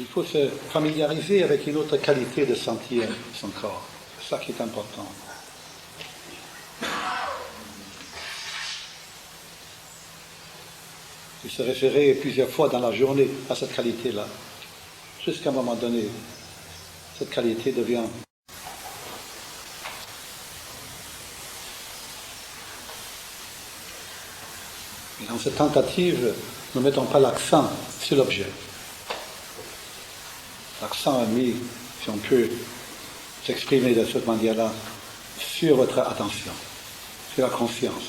Il faut se familiariser avec une autre qualité de sentir son corps. C'est ça qui est important. Il se référait plusieurs fois dans la journée à cette qualité-là. Jusqu'à un moment donné, cette qualité devient... Et dans cette tentative, ne mettons pas l'accent sur l'objet. L'accent est mis, si on peut s'exprimer de cette manière-là, sur votre attention, sur la conscience.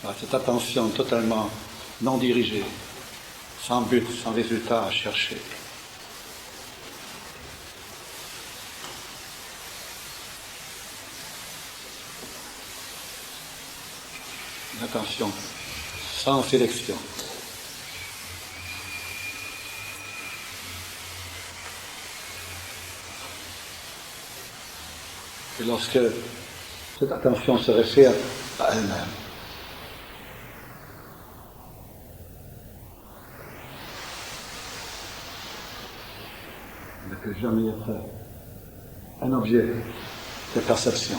Alors, cette attention totalement non dirigée, sans but, sans résultat à chercher. Une attention sans sélection. Et lorsque cette attention se réfère à elle-même, elle ne peut jamais être un objet de perception.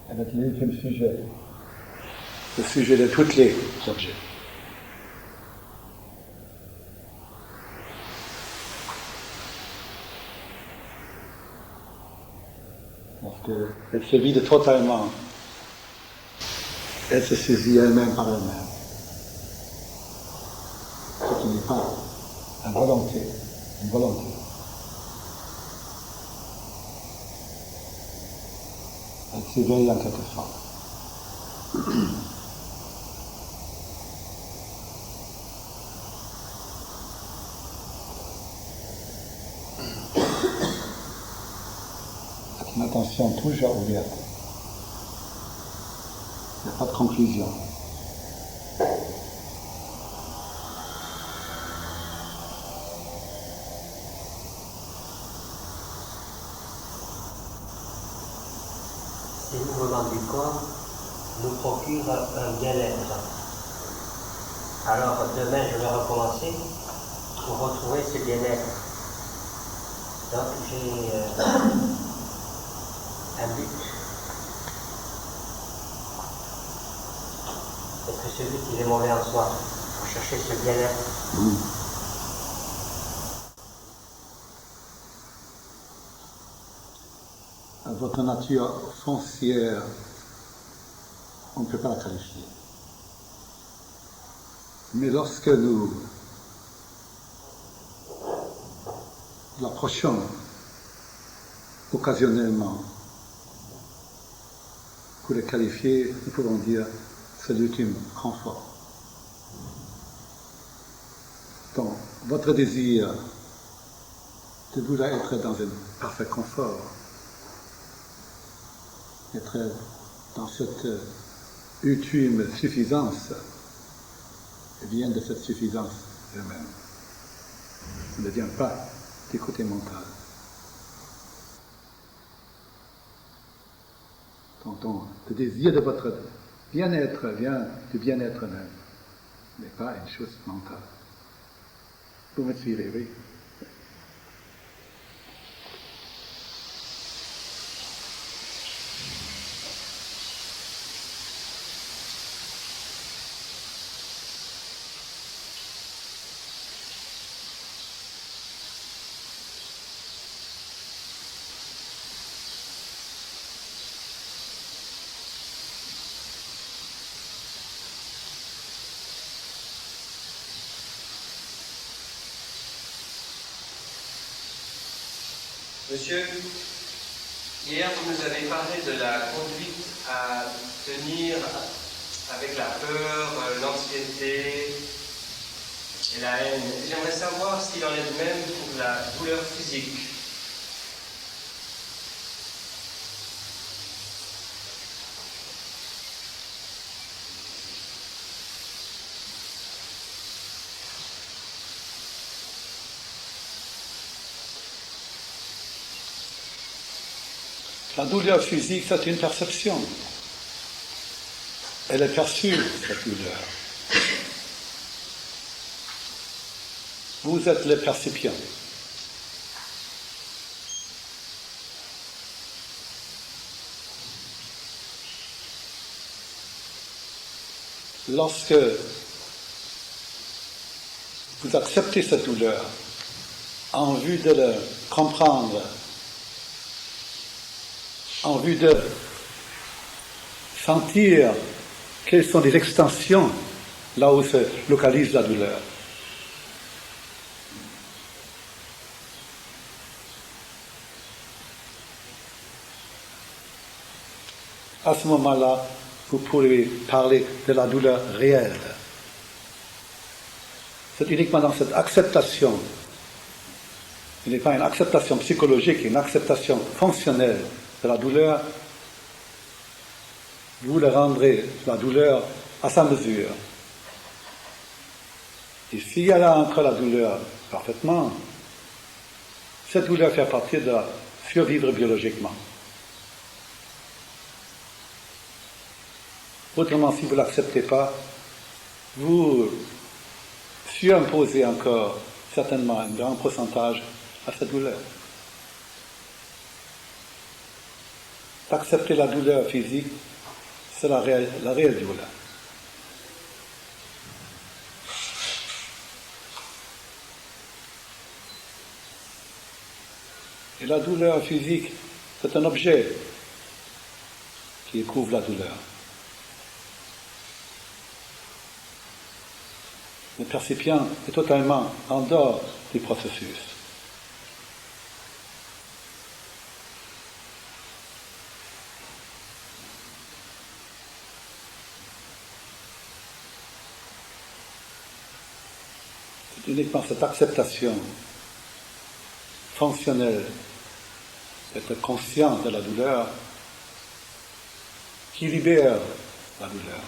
Elle est l'ultime sujet, le sujet de tous les objets. Parce qu'elle se vide totalement, elle se saisit elle-même par elle-même. Ce qui n'est pas une volonté. Elle s'éveille en quelque sorte. C'est une attention toujours ouverte. Il n'y a pas de conclusion. Ces mouvements du corps nous procurent un bien-être. Alors demain, je vais recommencer pour retrouver ce bien-être. Donc j'ai un but. Est-ce que ce but il est mauvais en soi pour chercher ce bien-être? Votre nature foncière, on ne peut pas la qualifier. Mais lorsque nous l'approchons occasionnellement, pour le qualifier, nous pouvons dire c'est l'ultime confort. Donc, votre désir de vouloir être dans un parfait confort, être dans cette ultime suffisance, vient de cette suffisance elle-même. Ça ne vient pas du côté mental. Donc, le désir de votre bien-être vient du bien-être même, mais pas une chose mentale. Vous me suivez, oui? Monsieur, hier vous nous avez parlé de la conduite à tenir avec la peur, l'anxiété et la haine. J'aimerais savoir s'il en est de même pour la douleur physique. La douleur physique, c'est une perception. elle est perçue, cette douleur. Vous êtes les percipients. Lorsque vous acceptez cette douleur en vue de le comprendre, en vue de sentir quelles sont les extensions là où se localise la douleur. À ce moment-là, vous pourrez parler de la douleur réelle. C'est uniquement dans cette acceptation, il n'est pas une acceptation psychologique, une acceptation fonctionnelle de la douleur, vous le rendrez, la douleur, à sa mesure. Et s'il y a là encore la douleur parfaitement, cette douleur fait partie de la survivre biologiquement. Autrement, si vous ne l'acceptez pas, vous surimposez encore certainement un grand pourcentage à cette douleur. Accepter la douleur physique, c'est la réelle douleur. Et la douleur physique, c'est un objet qui éprouve la douleur. Le percipient est totalement en dehors du processus. C'est uniquement cette acceptation fonctionnelle, d'être conscient de la douleur, qui libère la douleur.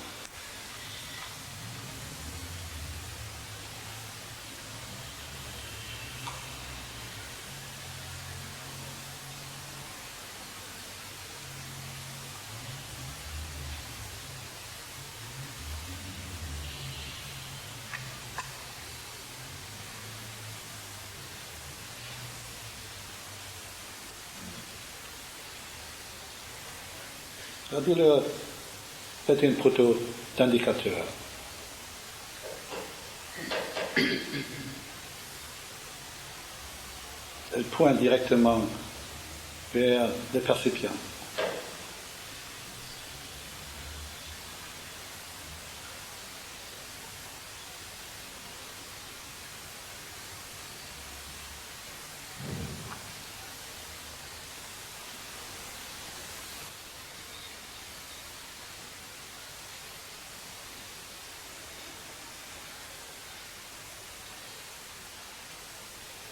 La douleur est une proto d'indicateur. Elle pointe directement vers les percipients.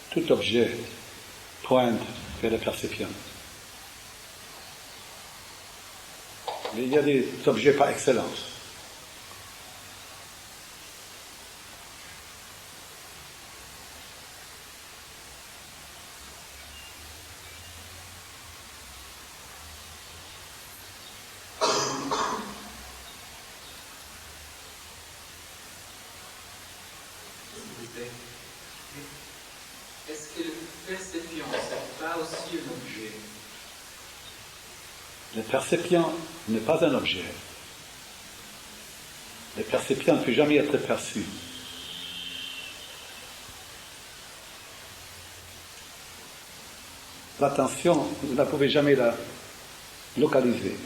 Tout objet pointe vers le percipient. Mais il y a des objets par excellence. Est-ce que le percipient, c'est pas aussi un objet? Le percipient n'est pas un objet. Le percipient ne peut jamais être perçu. L'attention, vous ne pouvez jamais la localiser.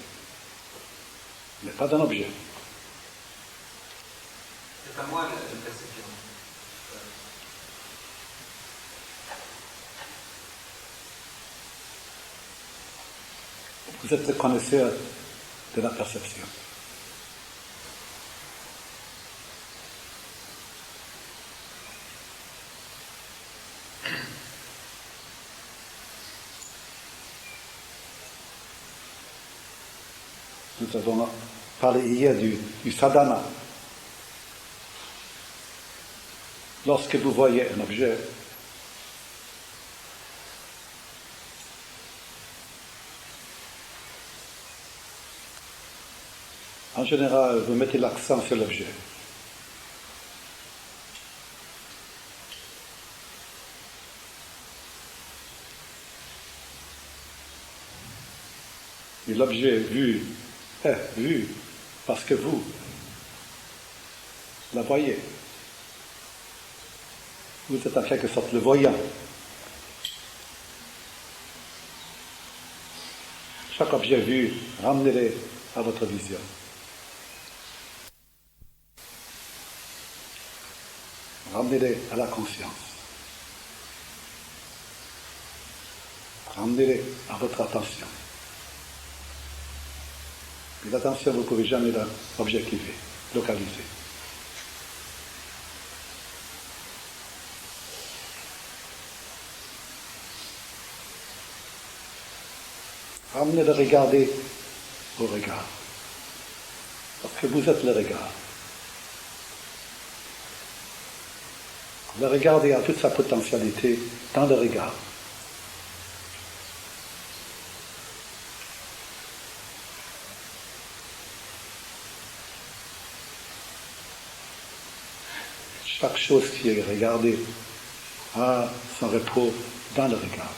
Ce n'est pas un objet. C'est pas moi le percipient. Vous êtes le connaisseur de la perception. Nous avons parlé hier du sadhana. Lorsque vous voyez un objet, En général, vous mettez l'accent sur l'objet. Et l'objet vu est vu parce que vous la voyez. Vous êtes en quelque sorte le voyant. Chaque objet vu, ramenez-le à votre vision. Ramenez-le à la conscience. Ramenez-le à votre attention. Et l'attention, vous ne pouvez jamais l'objectiver, localiser. Ramenez le regarder au regard. Parce que vous êtes le regard. Le regarder a toute sa potentialité dans le regard. Chaque chose qui est regardée a son repos dans le regard.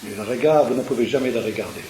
Mais le regard, vous ne pouvez jamais le regarder.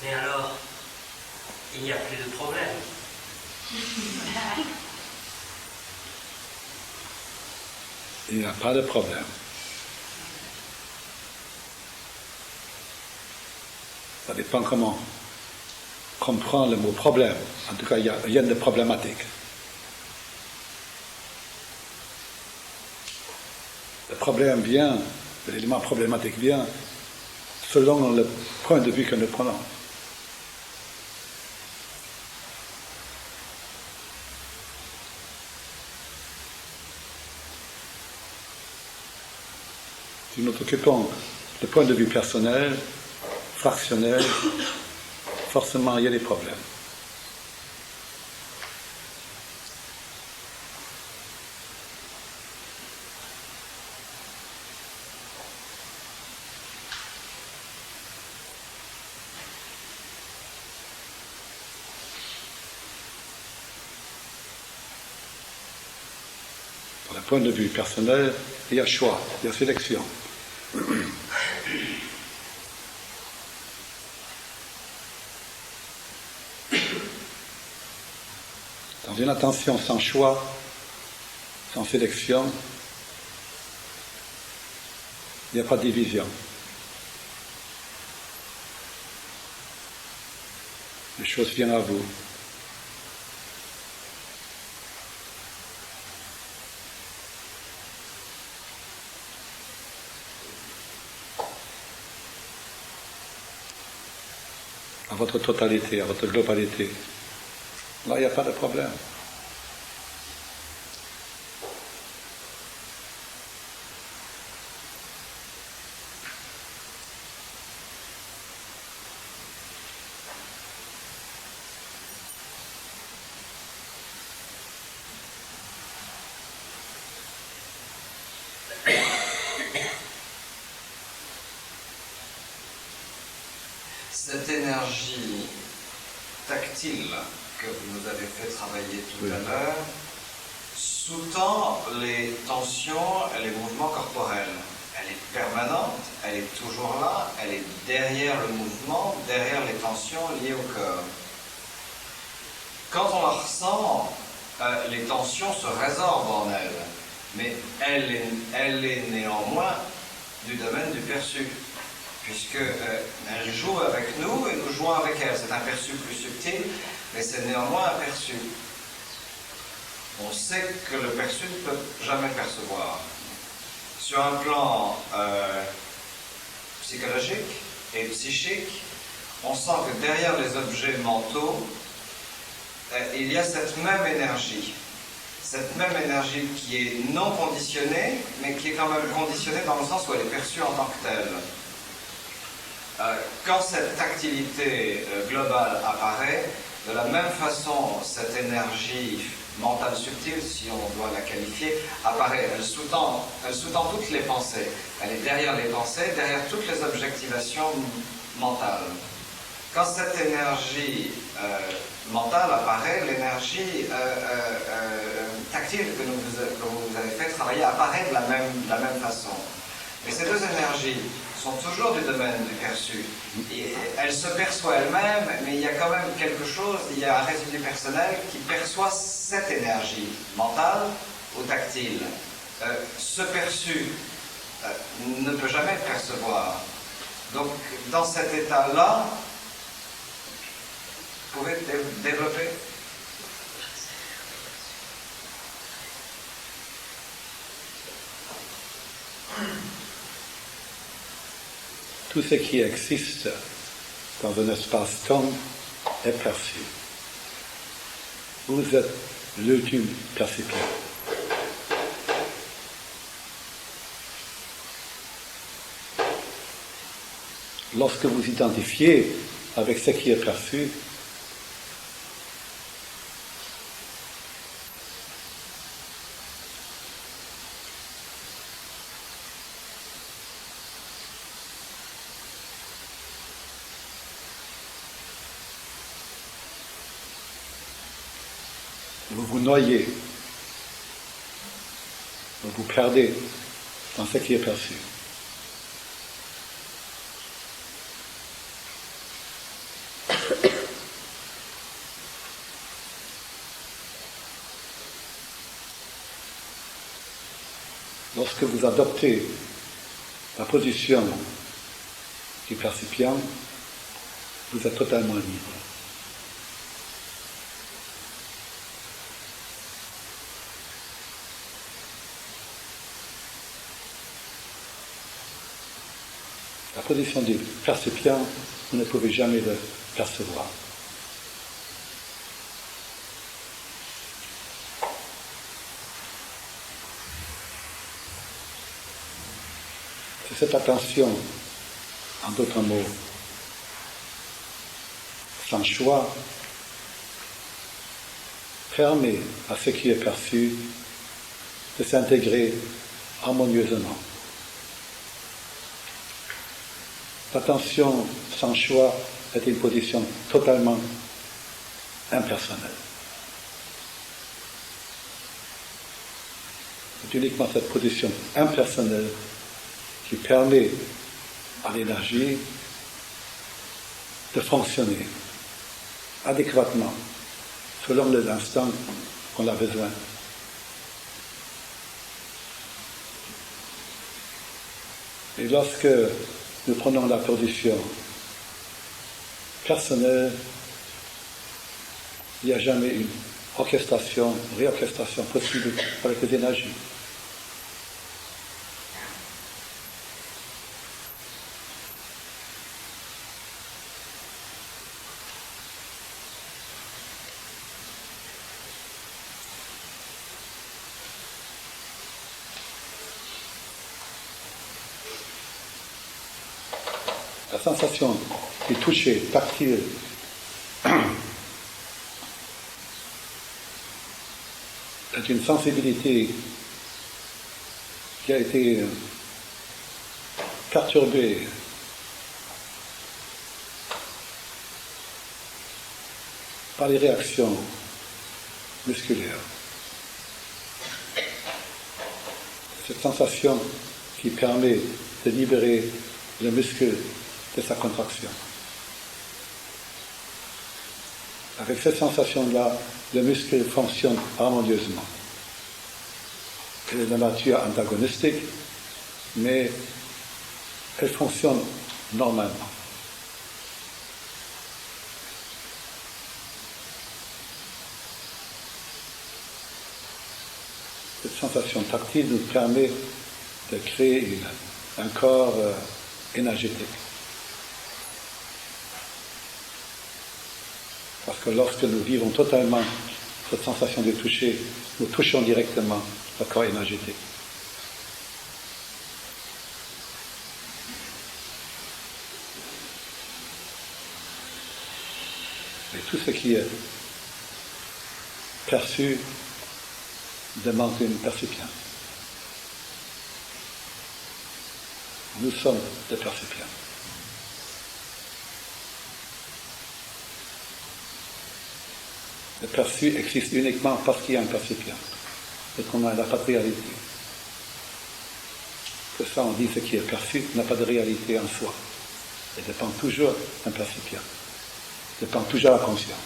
Mais alors, il n'y a plus de problème. Il n'y a pas de problème. Ça dépend comment comprendre le mot problème. En tout cas, il y a rien de problématique. Le problème vient, l'élément problématique vient selon le point de vue que nous prenons. Si nous occupons le point de vue personnel, fractionnel, forcément il y a des problèmes. Pour le point de vue personnel, il y a choix, il y a sélection. Dans une attention sans choix, sans sélection, il n'y a pas de division. Les choses viennent à vous. À votre totalité, à votre globalité. Là, il n'y a pas de problème. Cette énergie tactile que vous nous avez fait travailler tout à l'heure sous-tend les tensions et les mouvements corporels. Elle est permanente, elle est toujours là, elle est derrière le mouvement, derrière les tensions liées au corps. Quand on la ressent, les tensions se résorbent en elle, mais elle est néanmoins du domaine du perçu. Puisqu'elle joue avec nous et nous jouons avec elle. C'est un perçu plus subtil, mais c'est néanmoins un perçu. On sait que le perçu ne peut jamais percevoir. Sur un plan psychologique et psychique, on sent que derrière les objets mentaux, il y a cette même énergie. Cette même énergie qui est non conditionnée, mais qui est quand même conditionnée dans le sens où elle est perçue en tant que telle. Quand cette tactilité globale apparaît, de la même façon, cette énergie mentale subtile, si on doit la qualifier, apparaît. Elle sous-tend toutes les pensées. Elle est derrière les pensées, derrière toutes les objectivations mentales. Quand cette énergie mentale apparaît, l'énergie tactile que vous avez fait travailler apparaît de la même façon. Mais ces deux énergies sont toujours du domaine du perçu. Et elles se perçoivent elles-mêmes, mais il y a quand même quelque chose, il y a un résidu personnel qui perçoit cette énergie mentale ou tactile. Ce perçu ne peut jamais percevoir. Donc, dans cet état-là, vous pouvez développer? Tout ce qui existe dans un espace-temps est perçu. Vous êtes l'ultime percipient. Lorsque vous identifiez avec ce qui est perçu, vous vous noyez, vous vous perdez dans ce qui est perçu. Lorsque vous adoptez la position du percipient, vous êtes totalement libre. La position du percipient, vous ne pouvez jamais le percevoir. C'est cette attention, en d'autres mots, sans choix, permet à ce qui est perçu de s'intégrer harmonieusement. L'attention sans choix est une position totalement impersonnelle. C'est uniquement cette position impersonnelle qui permet à l'énergie de fonctionner adéquatement selon les instants qu'on a besoin. Et lorsque nous prenons la position personnelle, il n'y a jamais une orchestration, réorchestration possible avec les énergies. La sensation du toucher tactile est une sensibilité qui a été perturbée par les réactions musculaires. Cette sensation qui permet de libérer le muscle de sa contraction. Avec cette sensation-là, le muscle fonctionne harmonieusement. Elle est de nature antagonistique, mais elle fonctionne normalement. Cette sensation tactile nous permet de créer un corps énergétique. Parce que lorsque nous vivons totalement cette sensation de toucher, nous touchons directement le corps énergétique. Et tout ce qui est perçu demande une perception. Nous sommes des perceptions. Le perçu existe uniquement parce qu'il y a une perception et qu'on n'a pas de réalité. Que ça, on dit ce qui est perçu n'a pas de réalité en soi. Il dépend toujours d'un perception. Il dépend toujours de la conscience.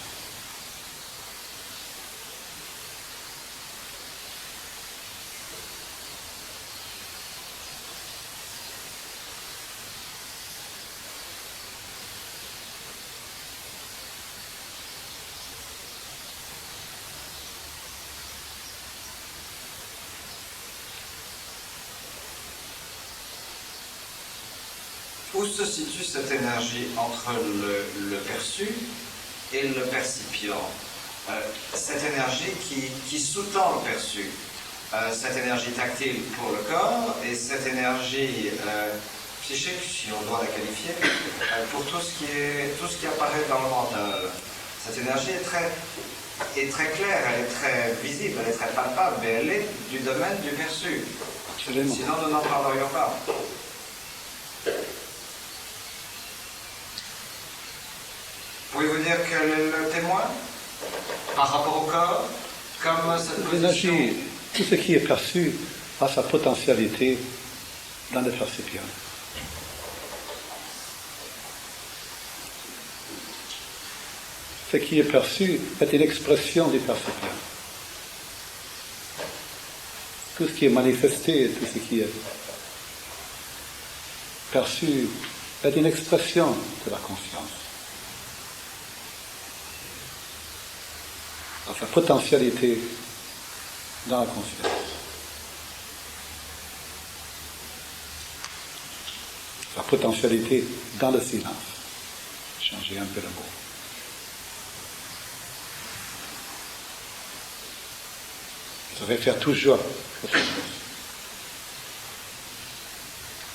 Où se situe cette énergie entre le perçu et le percipient? Cette énergie qui sous-tend le perçu, cette énergie tactile pour le corps et cette énergie psychique, si on doit la qualifier, pour tout ce qui apparaît dans le mental. Cette énergie est très claire, elle est très visible, elle est très palpable, mais elle est du domaine du perçu. Absolument. Sinon, nous n'en parlerions pas. Pouvez-vous dire quel est le témoin par rapport au corps, comme cette position? L'énergie, tout ce qui est perçu a sa potentialité dans les perceptions. Ce qui est perçu est une expression des perceptions. Tout ce qui est manifesté, tout ce qui est perçu est une expression de la conscience. À sa potentialité dans la conscience. Sa potentialité dans le silence. Changer un peu le mot. Ça réfère toujours à cette chose.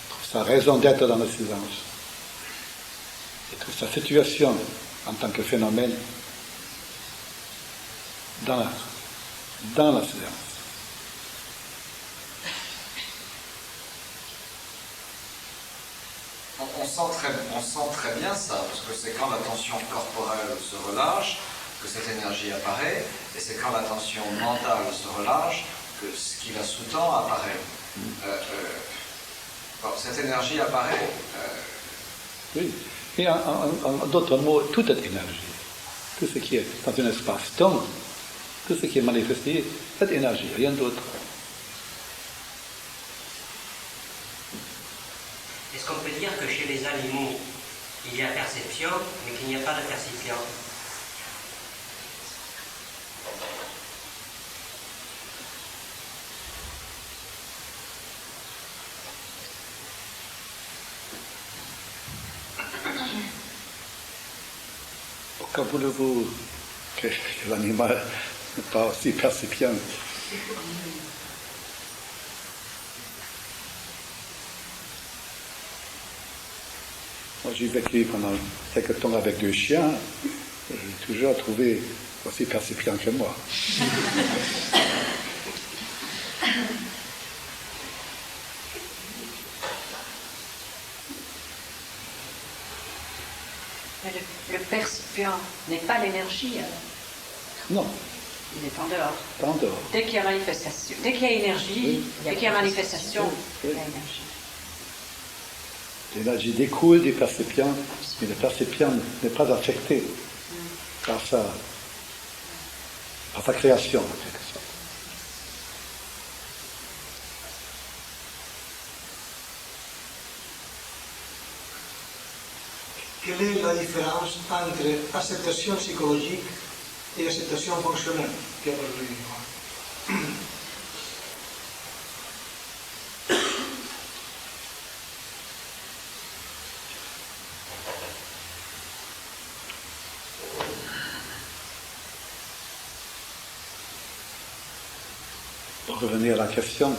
Trouve sa raison d'être dans le silence. Et trouve sa situation en tant que phénomène dans la silence. On sent très bien ça, parce que c'est quand la tension corporelle se relâche que cette énergie apparaît, et c'est quand la tension mentale se relâche que ce qui la sous-tend apparaît. Cette énergie apparaît. Oui, et en d'autres mots, toute est énergie. Tout ce qui est dans un espace-temps, tout ce qui est manifesté est énergie, rien d'autre. Est-ce qu'on peut dire que chez les animaux, il y a perception, mais qu'il n'y a pas de perception? Pourquoi voulez-vous que l'animal n'est pas aussi percipient? Moi, j'ai vécu pendant quelques temps avec 2 chiens, j'ai toujours trouvé aussi percipient que moi. Mais le percipient n'est pas l'énergie, alors. Non, Il est en dehors. pas en dehors. Dès qu'il y a manifestation, dès qu'il y a énergie, Oui. dès qu'il y a manifestation, Oui. il y a énergie. L'énergie découle du percipient, mais le percipient n'est pas affecté par sa création, en quelque sorte. Quelle est la différence entre acceptation psychologique et acceptation fonctionnelle que vous voulez dire? pour revenir à la question,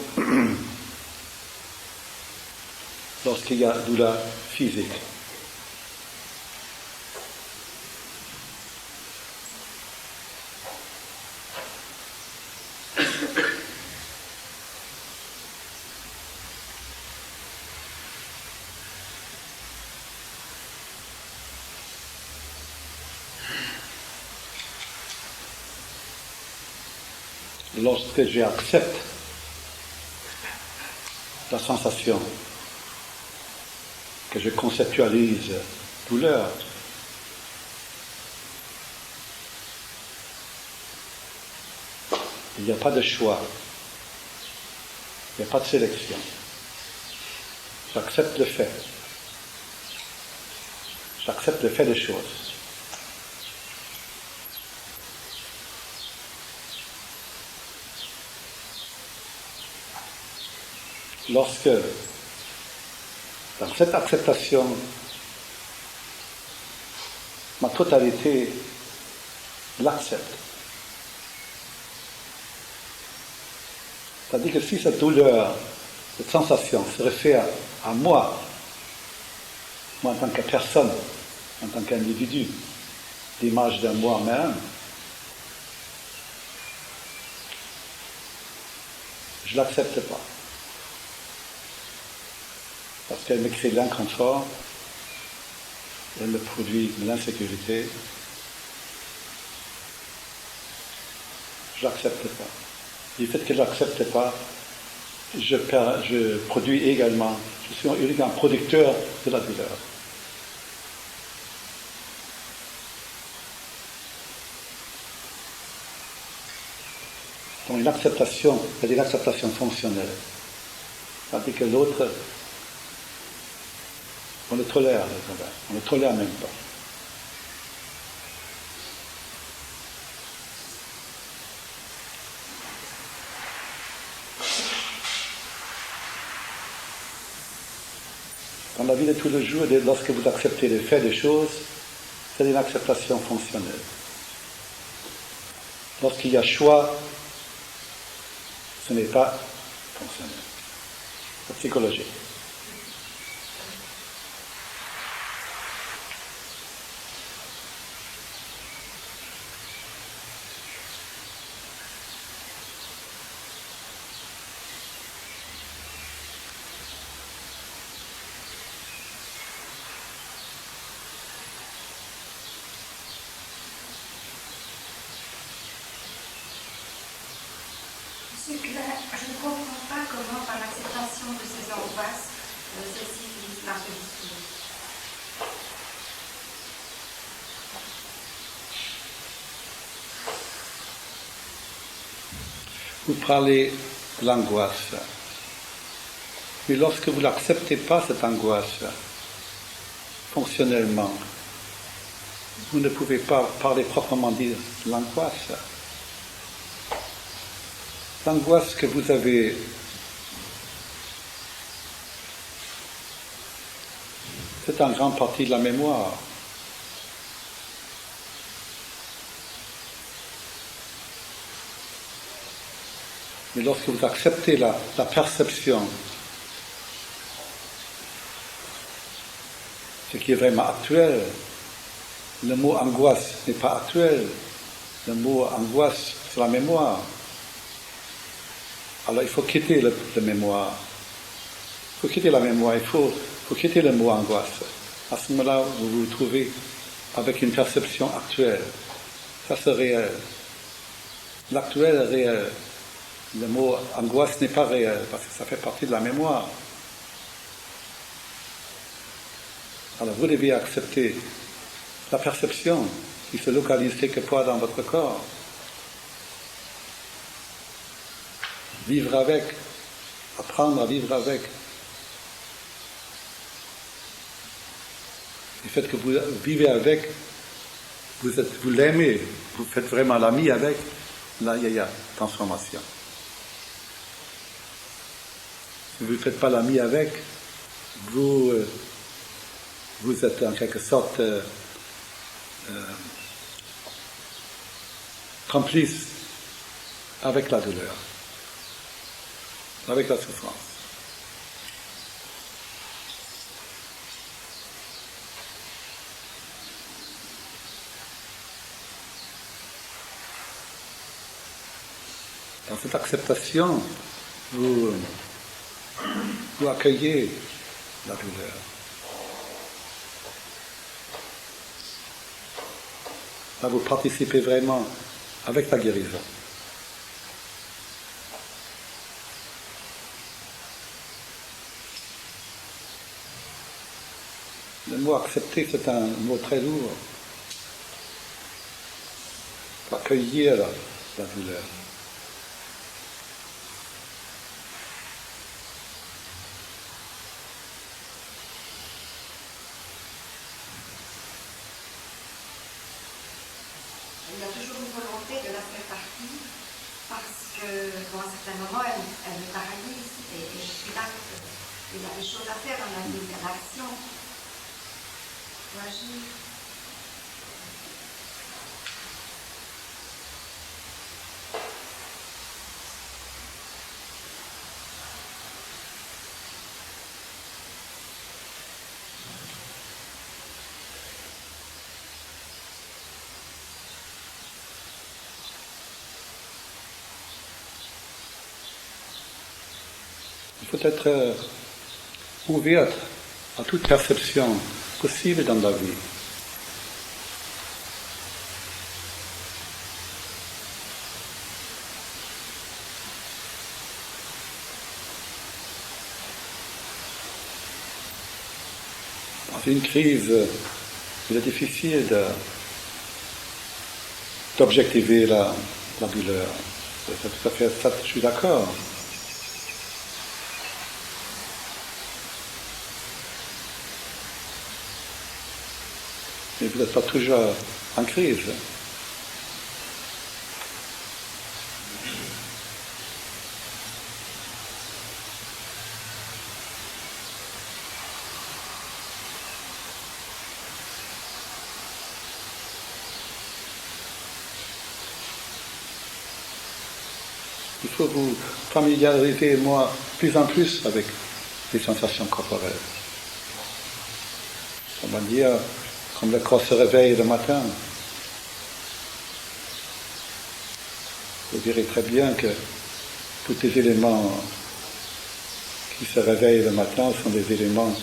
lorsqu'il y a douleur physique, lorsque j'accepte la sensation, que je conceptualise douleur, il n'y a pas de choix, il n'y a pas de sélection. J'accepte le fait. J'accepte le fait des choses. Lorsque, dans cette acceptation, ma totalité l'accepte. C'est-à-dire que si cette douleur, cette sensation se réfère à moi en tant que personne, en tant qu'individu, l'image de moi-même, je ne l'accepte pas. Parce qu'elle me crée de l'inconfort, elle me produit de l'insécurité. Je ne l'accepte pas. Du fait que je ne l'accepte pas, je produis également, je suis uniquement un producteur de la douleur. Donc une acceptation, c'est une acceptation fonctionnelle. C'est-à-dire que l'autre, on le tolère, on ne le tolère même pas. Dans la vie de tous les jours, lorsque vous acceptez les faits des choses, c'est une acceptation fonctionnelle. Lorsqu'il y a choix, ce n'est pas fonctionnel. C'est psychologique. Je ne comprends pas comment, par l'acceptation de ces angoisses, celles-ci finissent par se dissoudre. Vous parlez de l'angoisse. Mais lorsque vous n'acceptez pas cette angoisse, fonctionnellement, vous ne pouvez pas parler proprement dit de l'angoisse. L'angoisse que vous avez, c'est en grande partie de la mémoire. Mais lorsque vous acceptez la perception, ce qui est vraiment actuel, le mot angoisse n'est pas actuel, le mot angoisse c'est la mémoire. Alors il faut quitter la mémoire. Il faut quitter la mémoire, il faut quitter le mot angoisse. À ce moment-là, vous vous trouvez avec une perception actuelle. Ça c'est réel. L'actuel est réel. Le mot angoisse n'est pas réel, parce que ça fait partie de la mémoire. Alors vous devez accepter la perception qui se localise quelque part dans votre corps. Vivre avec, apprendre à vivre avec. Le fait que vous vivez avec, vous l'aimez, vous faites vraiment l'ami avec, là il y a transformation. Si vous ne faites pas l'ami avec, vous êtes en quelque sorte complice avec la douleur. avec la souffrance. Dans cette acceptation, vous accueillez la douleur. Là, vous participez vraiment avec la guérison. Le mot accepter, c'est un mot très lourd. Accueillir la douleur. Il y a toujours une volonté de la faire partie parce que, bon, à certains moments, elle me paralyse et je suis là. Il y a des choses à faire dans la vie, il y a l'action. Il faut agir. Il faut être ouvert à toute perception possible dans la vie. Dans une crise, il est difficile d'objectiver la douleur. C'est tout à fait ça, je suis d'accord. Mais vous n'êtes pas toujours en crise. Il faut vous familiariser, moi, plus en plus avec les sensations corporelles. On va dire, comme le corps se réveille le matin. Vous verrez très bien que tous les éléments qui se réveillent le matin sont des éléments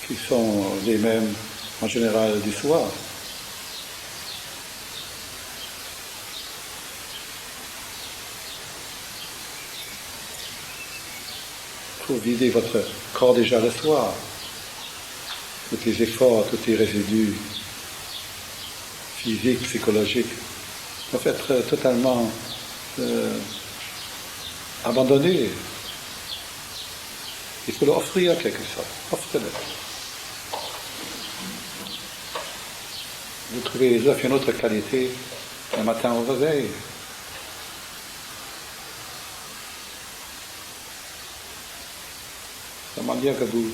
qui sont les mêmes en général du soir. Il faut vider votre corps déjà le soir. Tous les efforts, tous les résidus physiques, psychologiques doivent être totalement abandonnés. Il faut leur offrir quelque chose. Offrez-le. Vous trouvez les œufs une autre qualité le matin au réveil. De la manière que vous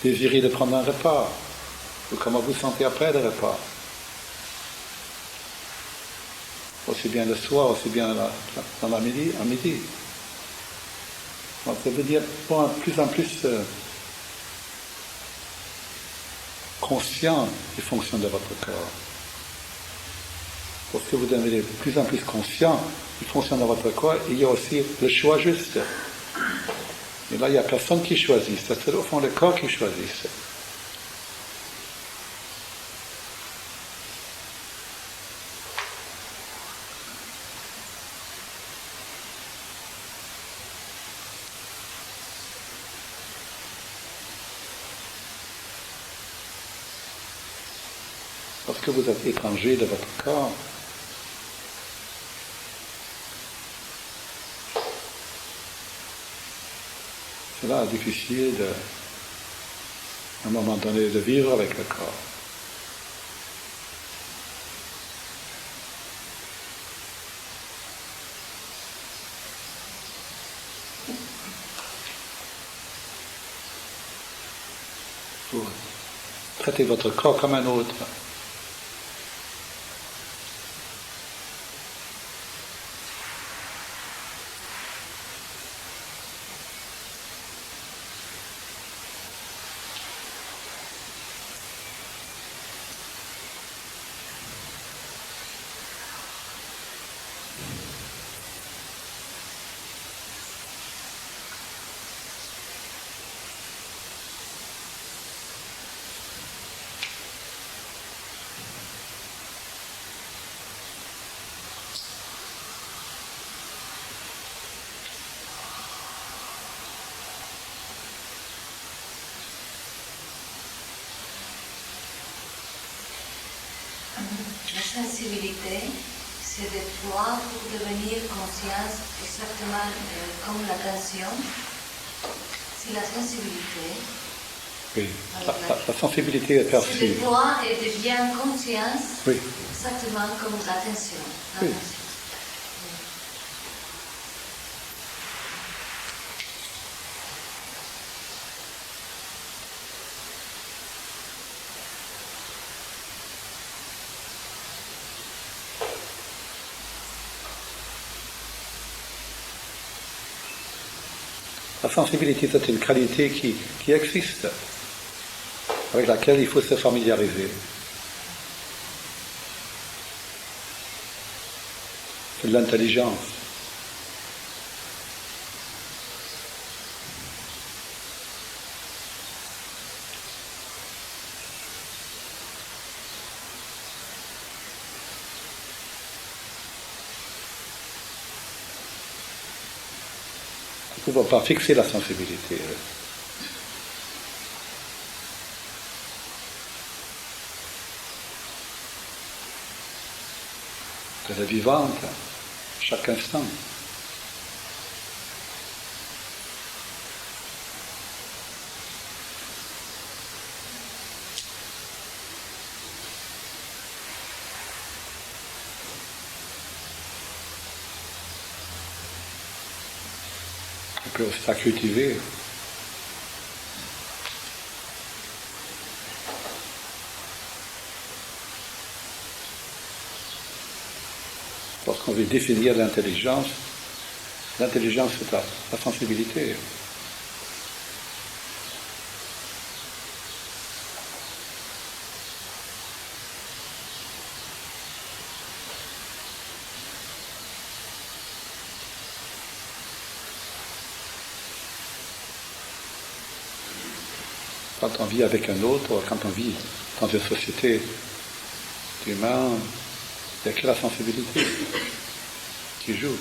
désirez de prendre un repas, ou comment vous sentez après le repas. Aussi bien le soir, aussi bien dans la midi, à midi. Donc, ça veut dire pour plus en plus conscient des fonctions de votre corps. Parce que vous devenez de plus en plus conscient des fonctions de votre corps, il y a aussi le choix juste. Et là, il n'y a personne qui choisit. C'est au fond le corps qui choisit. Parce que vous êtes étranger de votre corps. C'est là difficile à un moment donné de vivre avec le corps. Vous traitez votre corps comme un autre. sensibilité se déploie pour devenir conscience exactement comme l'attention. Si la sensibilité Oui, la sensibilité est se perçue. déploie et devient conscience Oui, exactement comme l'attention. oui. La sensibilité, c'est une qualité qui existe, avec laquelle il faut se familiariser. C'est de l'intelligence. On ne peut pas fixer la sensibilité. Elle est vivante, chaque instant. On peut aussi la cultiver. Lorsqu'on veut définir l'intelligence c'est la sensibilité. Quand on vit avec un autre, quand on vit dans une société d'humains, il n'y a que la sensibilité qui joue.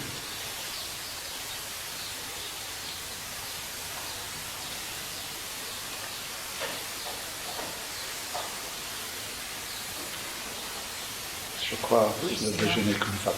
Je crois le déjeuner comme ça.